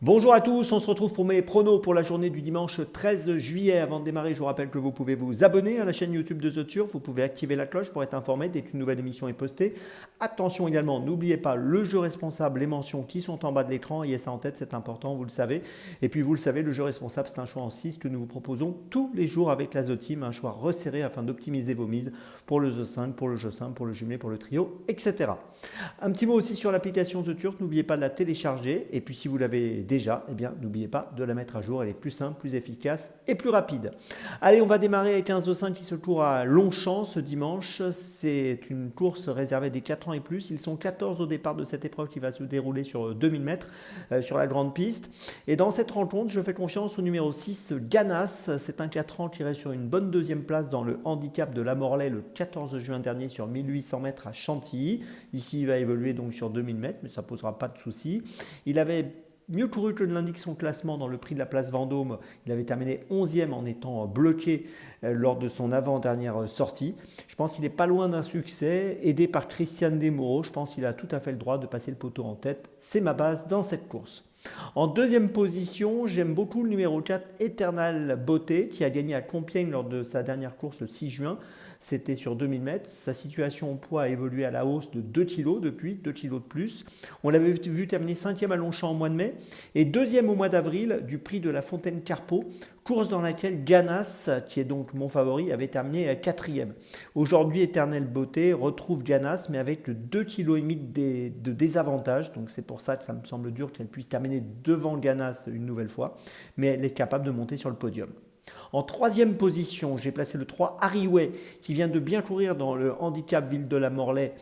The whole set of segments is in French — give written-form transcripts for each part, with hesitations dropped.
Bonjour à tous, on se retrouve pour mes pronos pour la journée du dimanche 13 juillet. Avant de démarrer, je vous rappelle que vous pouvez vous abonner à la chaîne YouTube de The Turf, vous pouvez activer la cloche pour être informé dès qu'une nouvelle émission est postée. Attention également, n'oubliez pas le jeu responsable, les mentions qui sont en bas de l'écran, ayez ça en tête, c'est important, vous le savez. Et puis vous le savez, le jeu responsable, c'est un choix en 6 que nous vous proposons tous les jours avec la The Team, un choix resserré afin d'optimiser vos mises pour le The 5, pour le jeu simple, pour le jumelé, pour le trio, etc. Un petit mot aussi sur l'application The Turf, n'oubliez pas de la télécharger. Et puis si vous l'avez déjà, eh bien n'oubliez pas de la mettre à jour, elle est plus simple, plus efficace et plus rapide. Allez, on va démarrer avec un The 5 qui se court à Longchamp ce dimanche. C'est une course réservée des 4 ans et plus. Ils sont 14 au départ de cette épreuve qui va se dérouler sur 2000 mètres sur la grande piste. Et dans cette rencontre, je fais confiance au numéro 6, Ganas. C'est un 4 ans qui reste sur une bonne deuxième place dans le handicap de la Morlaix le 14 juin dernier sur 1800 mètres à Chantilly. Ici, il va évoluer donc sur 2000 mètres, mais ça ne posera pas de souci. Il avait mieux couru que ne l'indique son classement dans le prix de la place Vendôme. Il avait terminé 11e en étant bloqué lors de son avant-dernière sortie. Je pense qu'il n'est pas loin d'un succès. Aidé par Christian Desmoureaux, je pense qu'il a tout à fait le droit de passer le poteau en tête. C'est ma base dans cette course. En deuxième position, j'aime beaucoup le numéro 4, Eternal Beauté, qui a gagné à Compiègne lors de sa dernière course le 6 juin. C'était sur 2000 mètres. Sa situation au poids a évolué à la hausse de 2 kg depuis, 2 kg de plus. On l'avait vu terminer 5e à Longchamp au mois de mai et 2e au mois d'avril du prix de la Fontaine Carpeau, course dans laquelle Ganas, qui est donc mon favori, avait terminé 4e. Aujourd'hui, Éternelle Beauté retrouve Ganas, mais avec 2,5 kg de désavantage. Donc c'est pour ça que ça me semble dur qu'elle puisse terminer devant Ganas une nouvelle fois, mais elle est capable de monter sur le podium. En troisième position, j'ai placé le 3 Harryway qui vient de bien courir dans le handicap Ville de la Morlaix,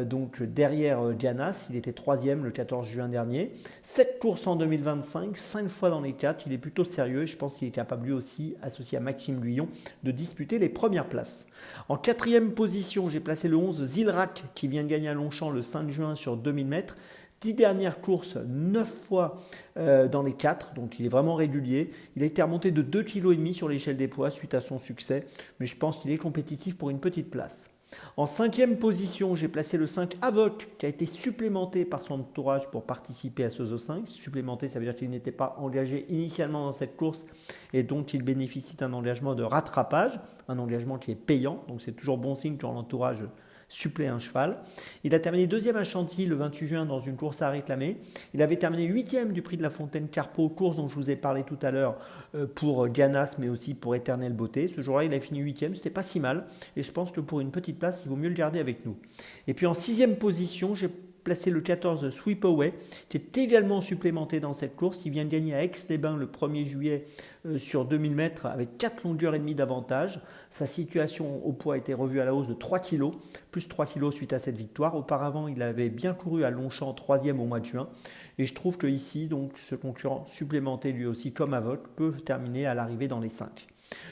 donc derrière Ganas. Il était troisième le 14 juin dernier. 7 courses en 2025, 5 fois dans les 4. Il est plutôt sérieux et je pense qu'il est capable lui aussi, associé à Maxime Luyon, de disputer les premières places. En quatrième position, j'ai placé le 11 Zilrak qui vient de gagner à Longchamp le 5 juin sur 2000 mètres. 10 dernières courses, 9 fois dans les 4, donc il est vraiment régulier. Il a été remonté de 2,5 kg sur l'échelle des poids suite à son succès, mais je pense qu'il est compétitif pour une petite place. En cinquième position, j'ai placé le 5 Avoc qui a été supplémenté par son entourage pour participer à ce The 5. Supplémenté, ça veut dire qu'il n'était pas engagé initialement dans cette course et donc il bénéficie d'un engagement de rattrapage, un engagement qui est payant, donc c'est toujours bon signe quand l'entourage supplée un cheval. Il a terminé 2e à Chantilly le 28 juin dans une course à réclamer. Il avait terminé 8e du prix de la Fontaine Carpeau, course dont je vous ai parlé tout à l'heure pour Ganas mais aussi pour Éternelle Beauté. Ce jour-là, il a fini 8e, c'était pas si mal et je pense que pour une petite place, il vaut mieux le garder avec nous. Et puis en 6e position, j'ai placé le 14 Sweep Away, qui est également supplémenté dans cette course, qui vient de gagner à Aix-les-Bains le 1er juillet sur 2000 mètres avec 4 longueurs et demie d'avantage. Sa situation au poids a été revue à la hausse de 3 kg, plus 3 kg suite à cette victoire. Auparavant, il avait bien couru à Longchamp 3e au mois de juin. Et je trouve que ici, donc, ce concurrent supplémenté lui aussi comme Avoc peut terminer à l'arrivée dans les 5.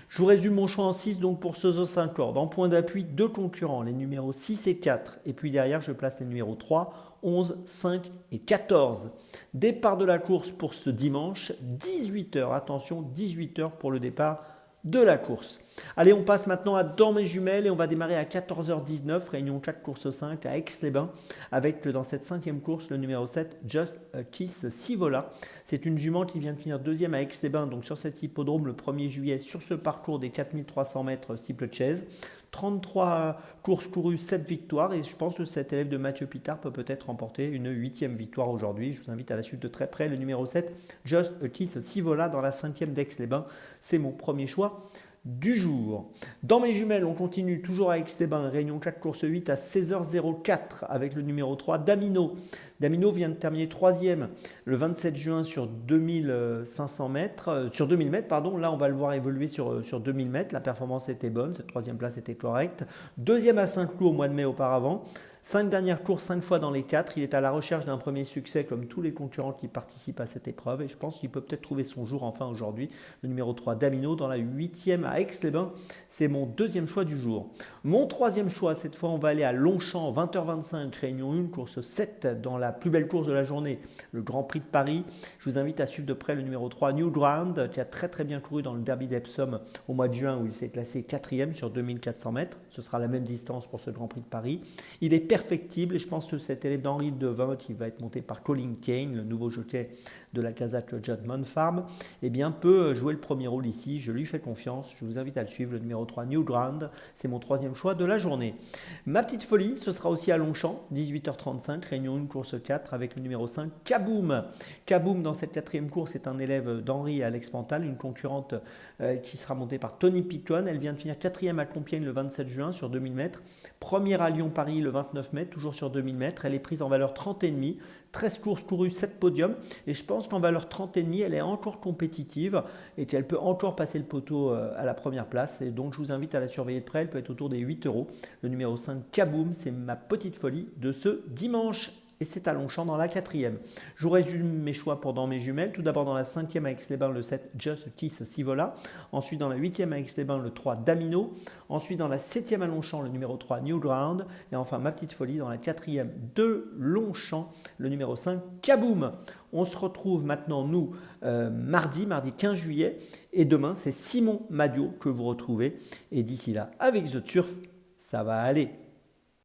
Je vous résume mon choix en 6 donc pour ce The 5 cordes. En point d'appui, 2 concurrents, les numéros 6 et 4. Et puis derrière, je place les numéros 3, 11, 5 et 14. Départ de la course pour ce dimanche, 18h. Attention, 18h pour le départ de la course. Allez, on passe maintenant à Dans mes jumelles et on va démarrer à 14h19, réunion 4 course 5 à Aix-les-Bains avec dans cette 5e course le numéro 7, Just a Kiss Sivola. C'est une jument qui vient de finir 2e à Aix-les-Bains, donc sur cet hippodrome le 1er juillet sur ce parcours des 4300 mètres steeplechase. 33 courses courues, 7 victoires et je pense que cet élève de Mathieu Pitard peut-être remporter une 8e victoire aujourd'hui. Je vous invite à la suite de très près. Le numéro 7, Just a Kiss Sivola dans la 5e d'Aix-les-Bains. C'est mon premier choix du jour. Dans mes jumelles, on continue toujours à Aix-les-Bains, réunion 4 course 8 à 16h04 avec le numéro 3, Damino. Damino vient de terminer 3e le 27 juin sur 2500 mètres, sur 2000 mètres, pardon. Là, on va le voir évoluer sur 2000 mètres. La performance était bonne, cette 3e place était correcte. 2e à Saint-Cloud au mois de mai auparavant. 5 dernières courses, 5 fois dans les 4. Il est à la recherche d'un premier succès comme tous les concurrents qui participent à cette épreuve. Et je pense qu'il peut peut-être trouver son jour enfin aujourd'hui. Le numéro 3, Damino, dans la 8e à Aix-les-Bains. C'est mon 2e choix du jour. Mon 3e choix, cette fois, on va aller à Longchamp, 20h25, réunion 1, course 7 dans la la plus belle course de la journée, le Grand Prix de Paris. Je vous invite à suivre de près le numéro 3, New Ground, qui a très très bien couru dans le Derby d'Epsom au mois de juin, où il s'est classé 4e sur 2400 mètres. Ce sera la même distance pour ce Grand Prix de Paris. Il est perfectible et je pense que cet élève d'Henri Devin, qui va être monté par Colin Kane, le nouveau jockey de la Kazakh Judgment Farm, eh bien, peut jouer le premier rôle ici. Je lui fais confiance. Je vous invite à le suivre, le numéro 3, New Ground. C'est mon troisième choix de la journée. Ma petite folie, ce sera aussi à Longchamp, 18h35, réunion 1, course 4, avec le numéro 5, Kaboom. Kaboom, dans cette quatrième course, est un élève d'Henri et Alex Pantal, une concurrente qui sera montée par Tony Picton. Elle vient de finir 4e à Compiègne le 27 juin sur 2000 mètres. Première à Lyon-Paris le 29 mai, toujours sur 2000 mètres. Elle est prise en valeur 30,5. 13 courses courues, 7 podiums. Et je pense qu'en valeur 30,5, elle est encore compétitive et qu'elle peut encore passer le poteau à la première place. Et donc, je vous invite à la surveiller de près. Elle peut être autour des 8 euros. Le numéro 5, Kaboom, c'est ma petite folie de ce dimanche. Et c'est à Longchamp dans la quatrième. Je vous résume mes choix pour dans mes jumelles. Tout d'abord dans la 5e à Aix-les-Bains, le 7 Just Kiss Sivola. Ensuite dans la 8e à Aix-les-Bains, le 3 Damino. Ensuite dans la 7e à Longchamp, le numéro 3 New Ground. Et enfin ma petite folie dans la 4e de Longchamp, le numéro 5 Kaboom. On se retrouve maintenant nous mardi 15 juillet. Et demain c'est Simon Madio que vous retrouvez. Et d'ici là, avec The Turf, ça va aller.